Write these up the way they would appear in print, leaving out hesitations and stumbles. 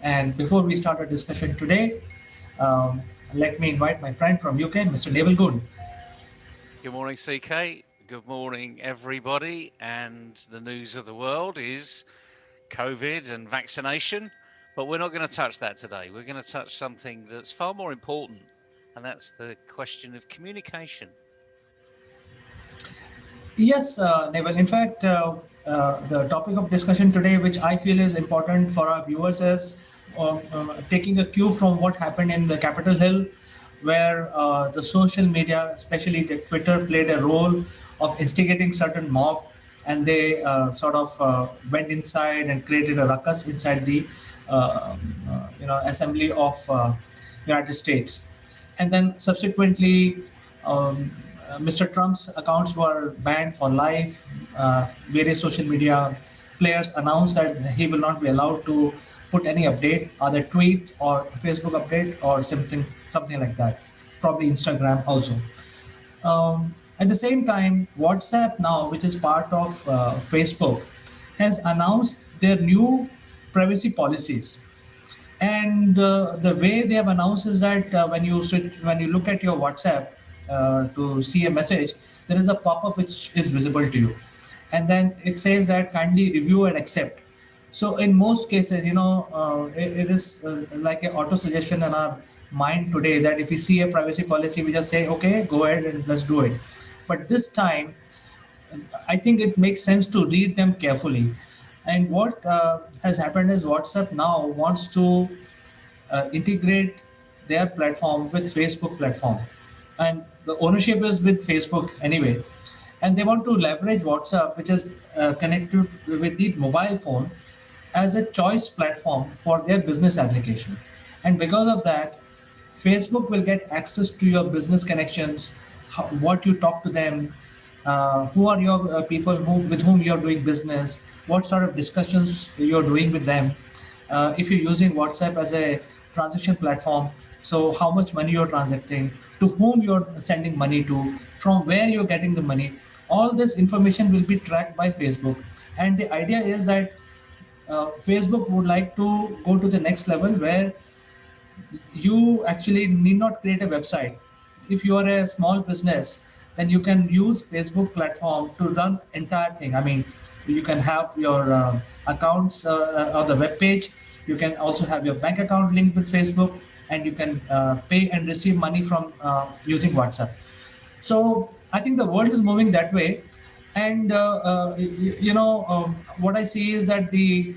And before we start our discussion today, um, let me invite my friend from UK, Mr. Naval Good. Good morning, CK. Good morning, everybody. And the news of the world is COVID and vaccination. But we're not going to touch that today. We're going to touch something that's far more important, and that's the question of communication. Yes, Naval. In fact, the topic of discussion today, which I feel is important for our viewers, is taking a cue from what happened in the Capitol Hill, where the social media, especially the Twitter, played a role of instigating certain mob, and they went inside and created a ruckus inside the assembly of United States, and then subsequently. Mr. Trump's accounts were banned for life. Various social media players announced that he will not be allowed to put any update, either tweet or Facebook update or something like that. Probably Instagram also. At the same time, WhatsApp now, which is part of Facebook, has announced their new privacy policies. And the way they have announced is that when you look at your WhatsApp to see a message, there is a pop-up which is visible to you, and then it says that kindly review and accept. So in most cases, it is like an auto suggestion in our mind today that if we see a privacy policy, we just say, okay, go ahead and let's do it. But this time, I think it makes sense to read them carefully. And what has happened is WhatsApp now wants to integrate their platform with Facebook platform, and the ownership is with Facebook anyway. And they want to leverage WhatsApp, which is connected with the mobile phone, as a choice platform for their business application. And because of that, Facebook will get access to your business connections, what you talk to them, who are your people with whom you're doing business, what sort of discussions you're doing with them. If you're using WhatsApp as a transaction platform, so how much money you're transacting, to whom you're sending money to, from where you're getting the money, all this information will be tracked by Facebook. And the idea is that Facebook would like to go to the next level where you actually need not create a website. If you are a small business, then you can use Facebook platform to run entire thing. I mean, you can have your accounts on the web page. You can also have your bank account linked with Facebook, and you can pay and receive money from using WhatsApp. So I think the world is moving that way. And what I see is that the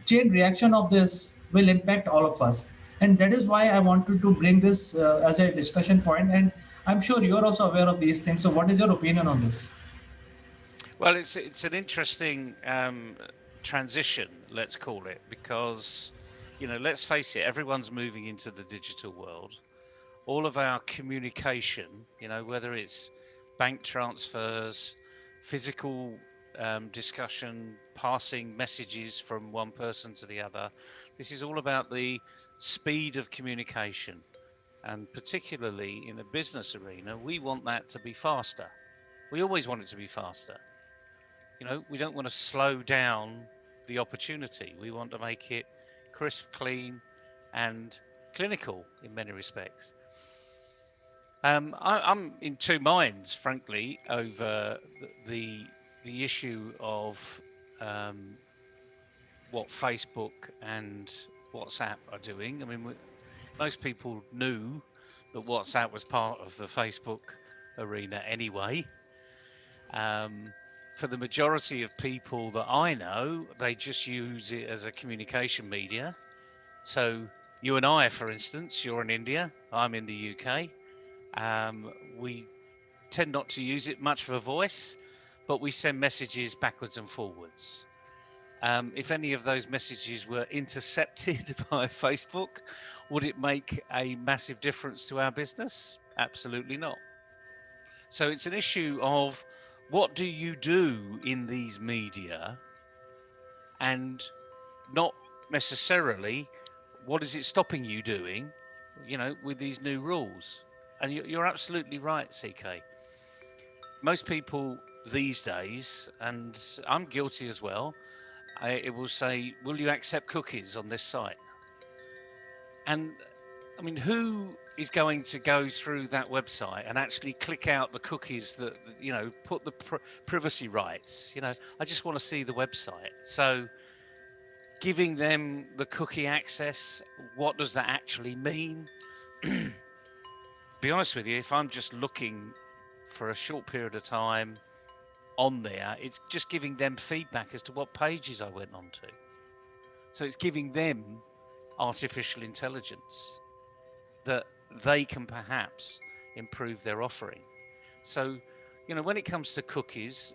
chain reaction of this will impact all of us, and that is why I wanted to bring this as a discussion point. And I'm sure you're also aware of these things, so what is your opinion on this? Well, it's an interesting transition, let's call it, because let's face it, everyone's moving into the digital world. All of our communication, whether it's bank transfers, physical discussion, passing messages from one person to the other, this is all about the speed of communication. And particularly in a business arena, we want that to be faster. We always want it to be faster. We don't want to slow down the opportunity. We want to make it crisp, clean, and clinical in many respects. I'm in two minds, frankly, over the issue of what Facebook and WhatsApp are doing. I mean, most people knew that WhatsApp was part of the Facebook arena anyway. For the majority of people that I know, they just use it as a communication media. So you and I, for instance, you're in India, I'm in the UK. We tend not to use it much for voice, but we send messages backwards and forwards. If any of those messages were intercepted by Facebook, would it make a massive difference to our business? Absolutely not. So it's an issue of what do you do in these media, and not necessarily what is it stopping you doing, with these new rules. And you're absolutely right, CK. Most people these days, and I'm guilty as well, it will say, will you accept cookies on this site? And I mean, who is going to go through that website and actually click out the cookies that put the privacy rights? I just want to see the website. So giving them the cookie access, what does that actually mean? Be honest with you, if I'm just looking for a short period of time on there, it's just giving them feedback as to what pages I went onto. So it's giving them artificial intelligence that they can perhaps improve their offering. So, when it comes to cookies,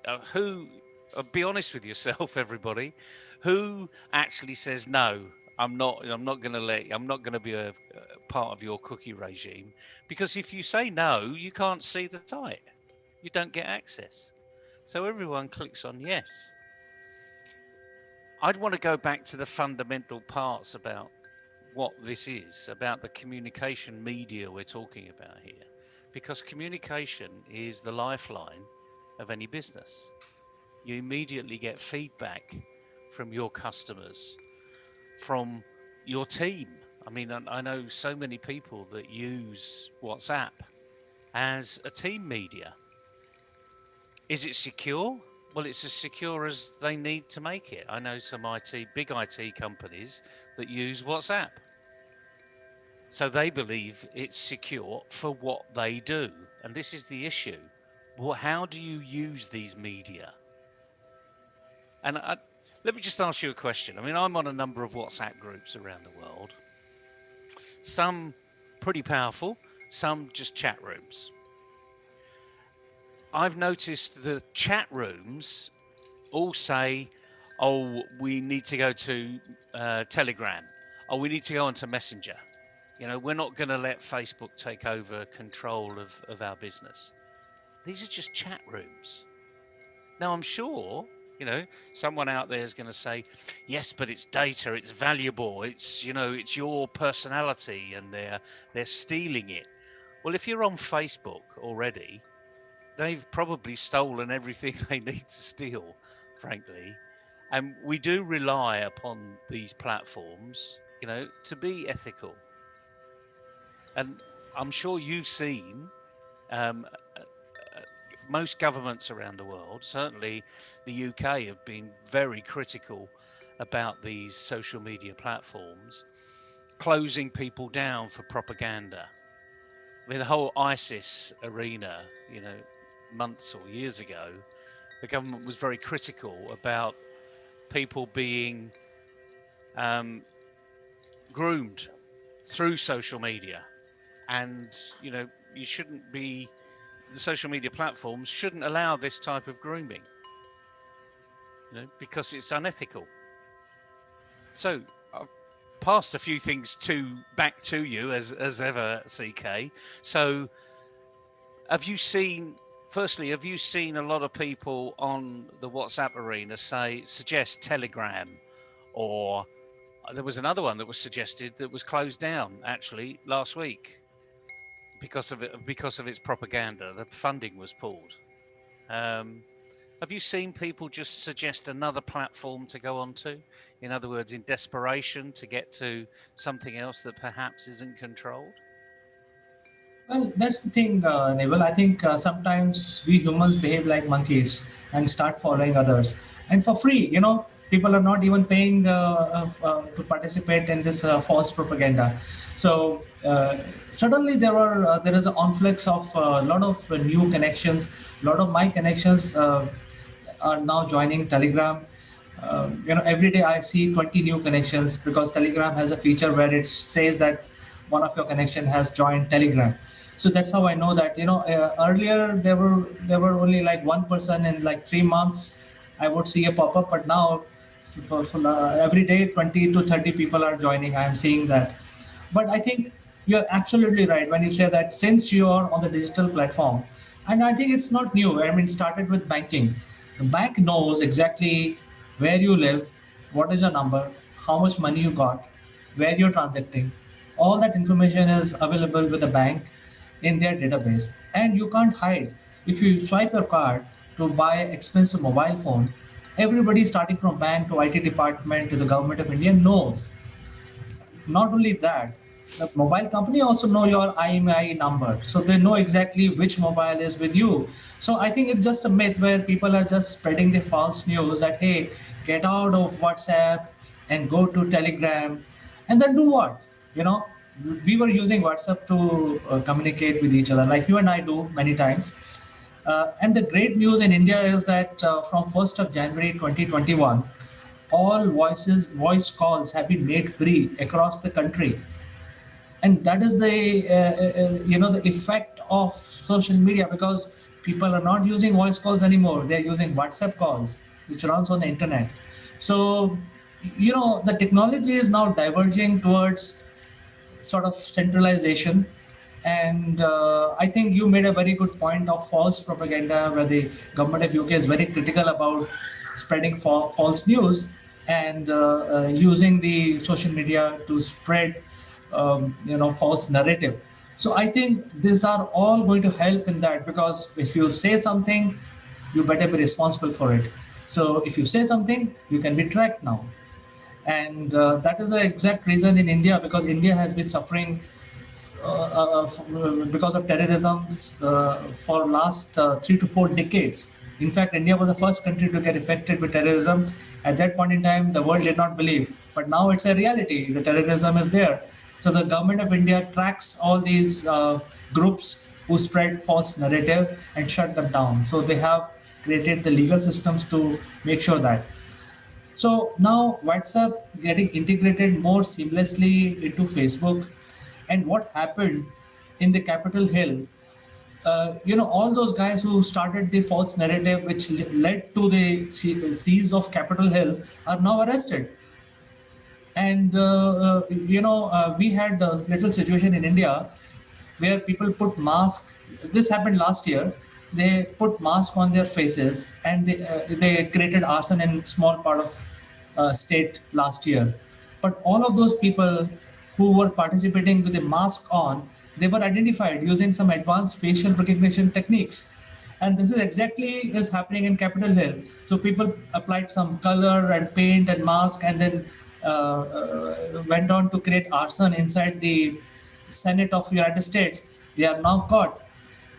be honest with yourself, everybody, who actually says no? I'm not going to be a part of your cookie regime, because if you say no, you can't see the site, you don't get access. So everyone clicks on yes. I'd want to go back to the fundamental parts about what this is, about the communication media we're talking about here, because communication is the lifeline of any business. You immediately get feedback from your customers, from your team. I mean, I know so many people that use WhatsApp as a team media. Is it secure? Well, it's as secure as they need to make it. I know some big IT companies that use WhatsApp. So they believe it's secure for what they do. And this is the issue. Well, how do you use these media? And let me just ask you a question. I mean, I'm on a number of WhatsApp groups around the world. Some pretty powerful, some just chat rooms. I've noticed the chat rooms all say, oh, we need to go to Telegram. Oh, we need to go onto Messenger. We're not going to let Facebook take over control of our business. These are just chat rooms. Now, I'm sure, someone out there is going to say, yes, but it's data, it's valuable, it's your personality, and they're stealing it. Well, if you're on Facebook already, they've probably stolen everything they need to steal, frankly. And we do rely upon these platforms, to be ethical. And I'm sure you've seen most governments around the world, certainly the UK, have been very critical about these social media platforms, closing people down for propaganda. I mean, the whole ISIS arena, months or years ago, the government was very critical about people being groomed through social media. And, the social media platforms shouldn't allow this type of grooming, because it's unethical. So I've passed a few things back to you as ever, CK. So have you seen a lot of people on the WhatsApp arena suggest Telegram, or there was another one that was suggested that was closed down actually last week because of its propaganda? The funding was pulled. Have you seen people just suggest another platform to go onto? In other words, in desperation to get to something else that perhaps isn't controlled? Well, that's the thing, Naval. I think sometimes we humans behave like monkeys and start following others. And for free, people are not even paying to participate in this false propaganda. So suddenly there is an influx of a lot of new connections. A lot of my connections are now joining Telegram. Every day I see 20 new connections, because Telegram has a feature where it says that one of your connection has joined Telegram. So that's how I know that. Earlier there were only like one person in like 3 months I would see a pop up, but now every day 20 to 30 people are joining. I am seeing that. But I think you're absolutely right when you say that since you are on the digital platform, and I think it's not new. I mean, it started with banking. The bank knows exactly where you live, what is your number, how much money you got, where you're transacting. All that information is available with the bank in their database, and you can't hide. If you swipe your card to buy expensive mobile phone, everybody starting from bank to IT department to the government of India knows. Not only that, The mobile company also know your IMEI number, so they know exactly which mobile is with you. So I think it's just a myth where people are just spreading the false news that hey, get out of WhatsApp and go to Telegram, and then do what? You know, we were using WhatsApp to communicate with each other, like you and I do many times. And the great news in India is that from 1st of January 2021, all voice calls have been made free across the country, and that is the the effect of social media, because people are not using voice calls anymore, they're using WhatsApp calls, which runs on the internet. So the technology is now diverging towards sort of centralization. And I think you made a very good point of false propaganda, where the government of UK is very critical about spreading false news and using the social media to spread, false narrative. So I think these are all going to help in that, because if you say something, you better be responsible for it. So if you say something, you can be tracked now. And that is the exact reason in India, because India has been suffering because of terrorism for last 3 to 4 decades. In fact, India was the first country to get affected with terrorism. At that point in time, the world did not believe, but now it's a reality. The terrorism is there. So the government of India tracks all these groups who spread false narrative and shut them down. So they have created the legal systems to make sure that. So now WhatsApp getting integrated more seamlessly into Facebook. And what happened in the Capitol Hill, all those guys who started the false narrative, which led to the seize of Capitol Hill, are now arrested. And we had a little situation in India where people put mask. This happened last year. They put mask on their faces, and they created arson in small part of state last year. But all of those people who were participating with a mask on, they were identified using some advanced facial recognition techniques. And this is exactly is happening in Capitol Hill. So people applied some color and paint and mask, and then went on to create arson inside the Senate of United States. They are now caught.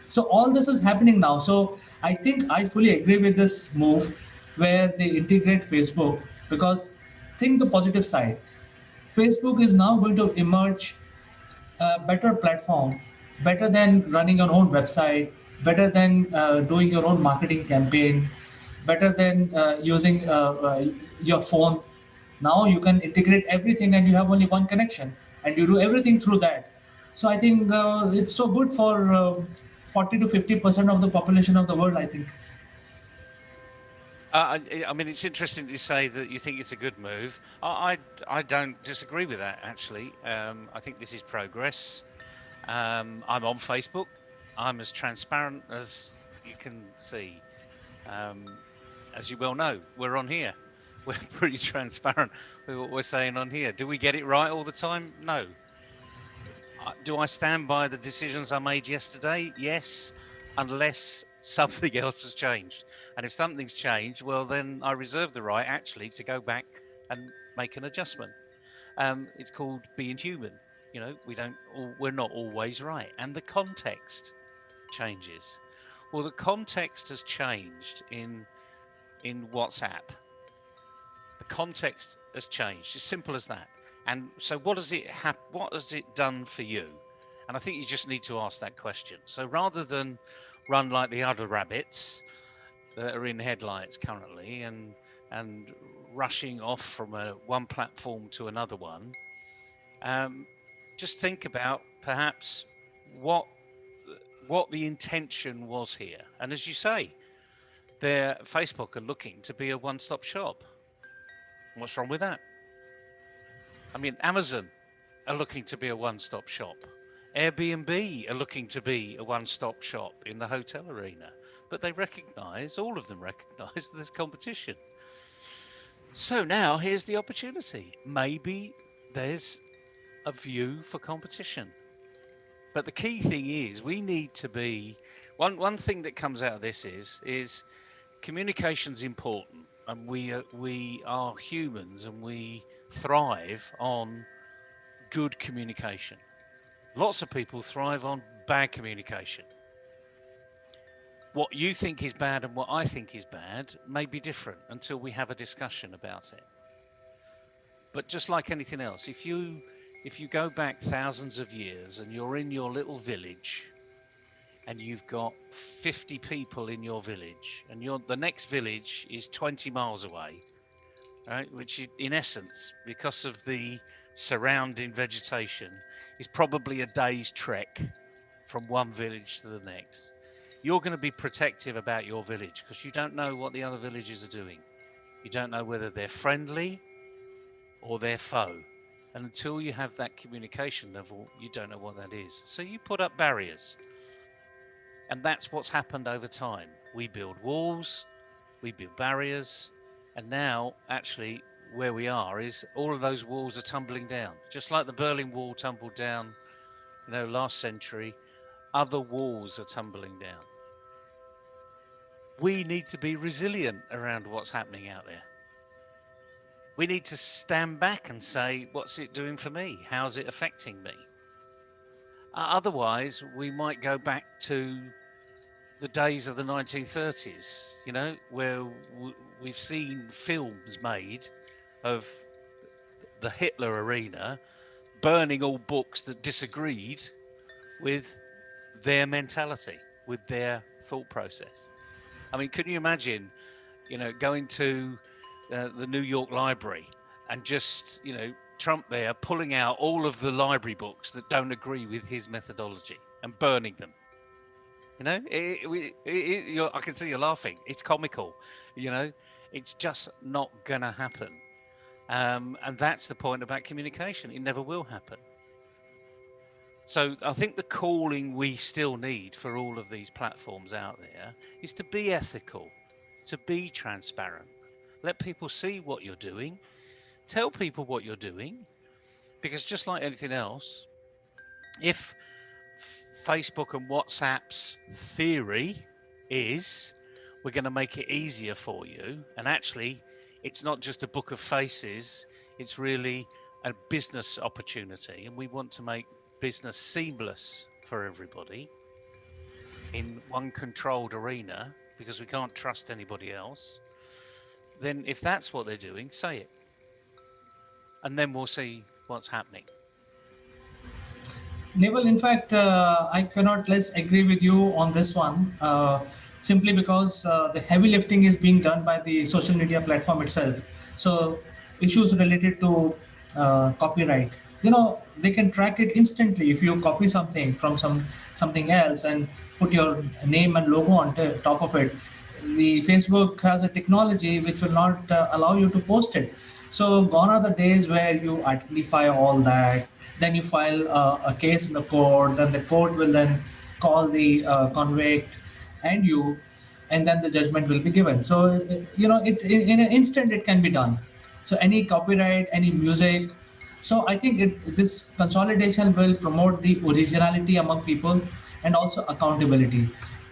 So all this is happening now. So I think I fully agree with this move where they integrate Facebook, because think the positive side. Facebook is now going to emerge a better platform, better than running your own website, better than doing your own marketing campaign, better than using your phone. Now you can integrate everything, and you have only one connection, and you do everything through that. So I think it's so good for 40 to 50% of the population of the world, I think. I mean, it's interesting to say that you think it's a good move. I don't disagree with that, actually. I think this is progress. I'm on Facebook. I'm as transparent as you can see. Um, as you well know, we're on here. We're pretty transparent with what we're saying on here. Do we get it right all the time? No. Do I stand by the decisions I made yesterday? Yes, unless something else has changed. And if something's changed, well, then I reserve the right actually to go back and make an adjustment. It's called being human. We're not always right, and the context changes. Well, the context has changed in WhatsApp. The context has changed. As simple as that. And so, what has it done for you? And I think you just need to ask that question. So rather than run like the other rabbits that are in headlights currently and rushing off from one platform to another one, just think about perhaps what the intention was here. And as you say, Facebook are looking to be a one-stop shop. What's wrong with that? I mean, Amazon are looking to be a one-stop shop. Airbnb are looking to be a one-stop shop in the hotel arena, but all of them recognize there's competition. So now here's the opportunity. Maybe there's a view for competition. But the key thing is we need to be one thing that comes out of this is communication's important, and we are humans, and we thrive on good communication. Lots of people thrive on bad communication. What you think is bad and what I think is bad may be different until we have a discussion about it. But just like anything else, if you go back thousands of years and you're in your little village and you've got 50 people in your village and the next village is 20 miles away, right, which in essence, because of the surrounding vegetation, is probably a day's trek from one village to the next. You're going to be protective about your village because you don't know what the other villages are doing. You don't know whether they're friendly or they're foe. And until you have that communication level, you don't know what that is. So you put up barriers. And that's what's happened over time. We build walls, we build barriers, and now actually where we are is all of those walls are tumbling down. Just like the Berlin Wall tumbled down, last century, other walls are tumbling down. We need to be resilient around what's happening out there. We need to stand back and say, what's it doing for me? How's it affecting me? Otherwise, we might go back to the days of the 1930s, where we've seen films made of the Hitler arena burning all books that disagreed with their mentality, with their thought process. I mean, can you imagine, going to the New York Library and just, Trump there pulling out all of the library books that don't agree with his methodology and burning them? I can see you laughing. It's comical, it's just not going to happen. And that's the point about communication. It never will happen. So I think the calling we still need for all of these platforms out there is to be ethical, to be transparent. Let people see what you're doing. Tell people what you're doing. Because just like anything else, if Facebook and WhatsApp's theory is we're going to make it easier for you, and actually it's not just a book of faces, it's really a business opportunity, and we want to make business seamless for everybody in one controlled arena because we can't trust anybody else, then if that's what they're doing, say it. And then we'll see what's happening. Naval, in fact, I cannot less agree with you on this one, simply because the heavy lifting is being done by the social media platform itself. So issues related to copyright, they can track it instantly. If you copy something from something else and put your name and logo on top of it, the Facebook has a technology which will not allow you to post it. So gone are the days where you identify all that, then you file a case in the court, then the court will then call the convict and you, and then the judgment will be given. So, in an instant it can be done. So any copyright, any music. So I think this consolidation will promote the originality among people and also accountability.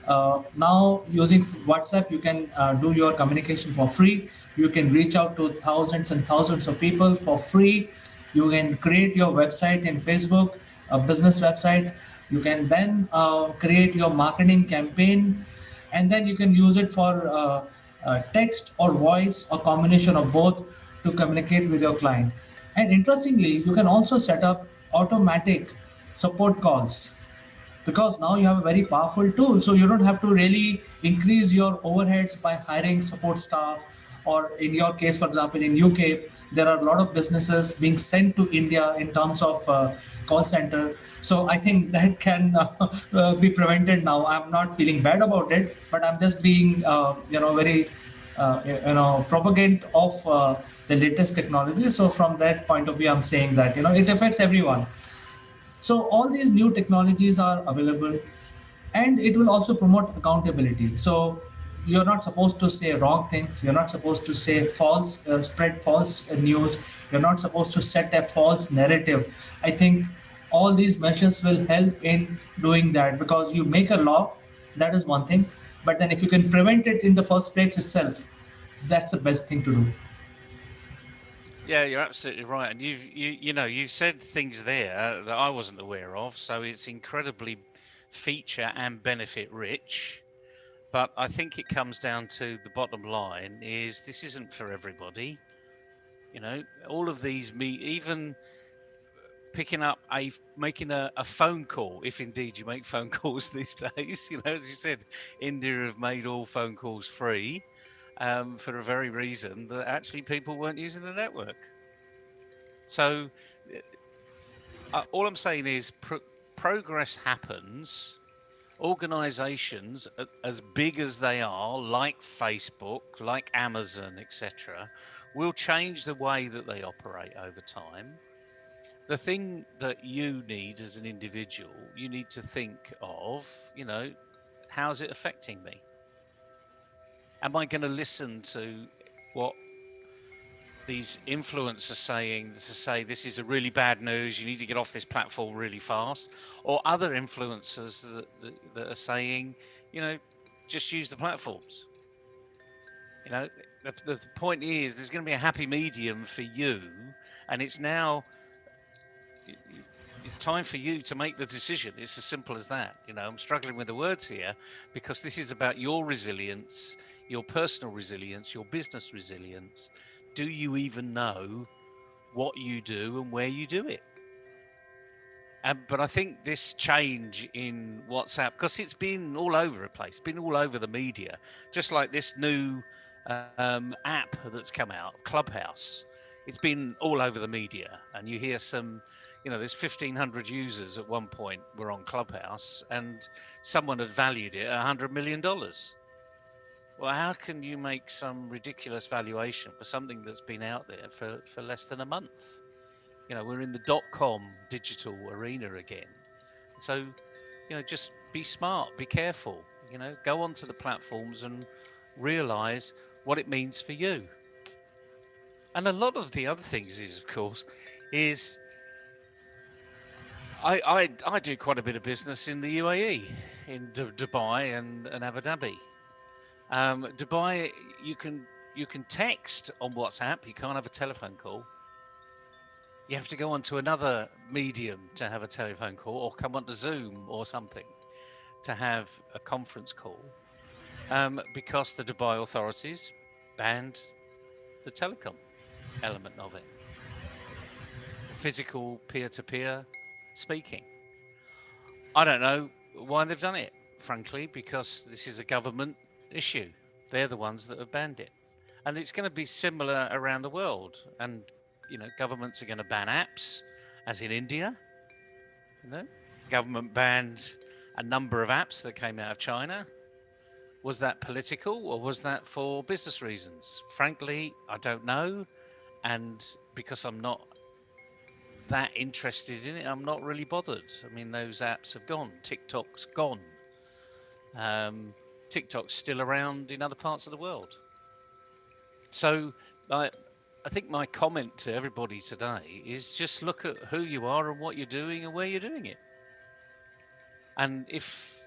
Now using WhatsApp, you can do your communication for free. You can reach out to thousands and thousands of people for free. You can create your website in Facebook, a business website. You can then create your marketing campaign, and then you can use it for text or voice, a combination of both, to communicate with your client. And interestingly, you can also set up automatic support calls, because now you have a very powerful tool. So you don't have to really increase your overheads by hiring support staff. Or in your case, for example, in UK, there are a lot of businesses being sent to India in terms of call center. So I think that can be prevented now. I'm not feeling bad about it, but I'm just being, very, propagand of the latest technology. So from that point of view, I'm saying that, it affects everyone. So all these new technologies are available, and it will also promote accountability. So you're not supposed to say wrong things. You're not supposed to say spread false news. You're not supposed to set a false narrative. I think all these measures will help in doing that, because you make a law, that is one thing. But then if you can prevent it in the first place itself, that's the best thing to do. Yeah, you're absolutely right, and you've said things there that I wasn't aware of. So it's incredibly feature and benefit rich. But I think it comes down to the bottom line is this isn't for everybody. All of these even picking up making a phone call, if indeed you make phone calls these days. As you said, India have made all phone calls free, for the very reason that actually people weren't using the network. So all I'm saying is progress happens. Organizations as big as they are, like Facebook, like Amazon, etc., will change the way that they operate over time. The thing that you need as an individual, you need to think of, how's it affecting me? Am I going to listen to what these influencers saying to say this is a really bad news, you need to get off this platform really fast, or other influencers that are saying, just use the platforms? The point is there's going to be a happy medium for you, and it's now it's time for you to make the decision. It's as simple as that. I'm struggling with the words here because this is about your resilience, your personal resilience, your business resilience. Do you even know what you do and where you do it? But I think this change in WhatsApp, because it's been all over the place, been all over the media, just like this new app that's come out, Clubhouse. It's been all over the media, and you hear there's 1,500 users at one point were on Clubhouse, and someone had valued it at $100 million. Well, how can you make some ridiculous valuation for something that's been out there for less than a month? We're in the .com digital arena again. So, just be smart, be careful, go onto the platforms and realize what it means for you. And a lot of the other things is, of course, is I do quite a bit of business in the UAE, in Dubai and Abu Dhabi. Dubai, you can text on WhatsApp. You can't have a telephone call. You have to go onto another medium to have a telephone call, or come onto Zoom or something to have a conference call, because the Dubai authorities banned the telecom element of it, physical peer-to-peer speaking. I don't know why they've done it, frankly, because this is a government issue. They're the ones that have banned it. And it's going to be similar around the world. And, governments are going to ban apps, as in India. Government banned a number of apps that came out of China. Was that political, or was that for business reasons? Frankly, I don't know. And because I'm not that interested in it, I'm not really bothered. I mean, those apps have gone. TikTok's gone. TikTok's still around in other parts of the world. So I think my comment to everybody today is just look at who you are and what you're doing and where you're doing it. And if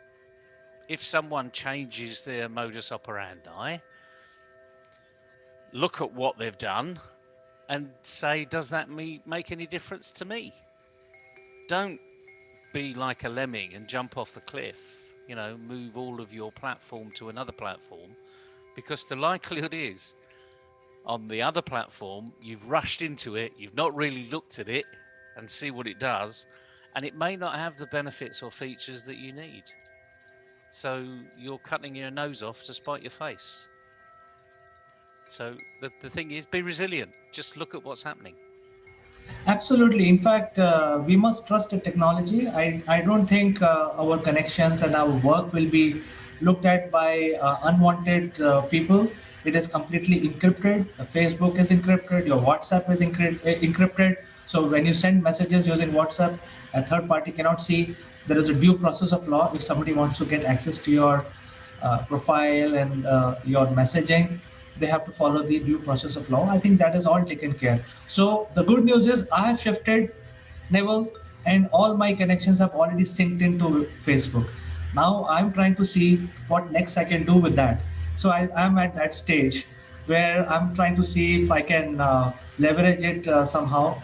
someone changes their modus operandi, look at what they've done and say, does that make any difference to me? Don't be like a lemming and jump off the cliff, move all of your platform to another platform, because the likelihood is on the other platform, you've rushed into it, you've not really looked at it and see what it does, and it may not have the benefits or features that you need. So you're cutting your nose off to spite your face. So the thing is, be resilient. Just look at what's happening. Absolutely. In fact, we must trust the technology. I don't think our connections and our work will be looked at by unwanted people. It is completely encrypted. Facebook is encrypted. Your WhatsApp is encrypted. So when you send messages using WhatsApp, a third party cannot see. There is a due process of law. If somebody wants to get access to your profile and your messaging, they have to follow the due process of law. I think that is all taken care. So the good news is I have shifted, Neville, and all my connections have already synced into Facebook. Now I'm trying to see what next I can do with that. So I'm at that stage where I'm trying to see if I can leverage it somehow.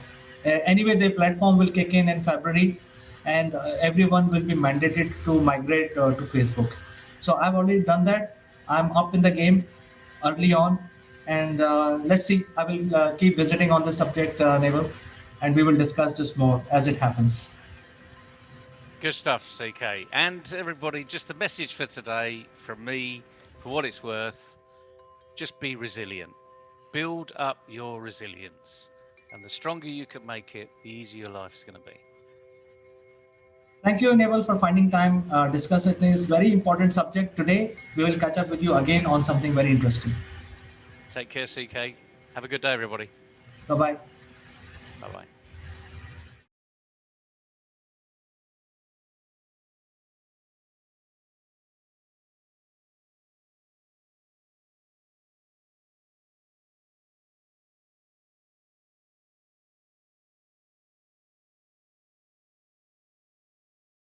Anyway, the platform will kick in February, and everyone will be mandated to migrate to Facebook. So I've already done that. I'm up in the game early on, and let's see. I will keep visiting on this subject, Naval, and we will discuss this more as it happens. Good stuff, CK. And everybody, just a message for today from me, for what it's worth, just be resilient. Build up your resilience. And the stronger you can make it, the easier your life's going to be. Thank you, Naval, for finding time discussing this very important subject today. We will catch up with you again on something very interesting. Take care, CK. Have a good day, everybody. Bye bye. Bye bye.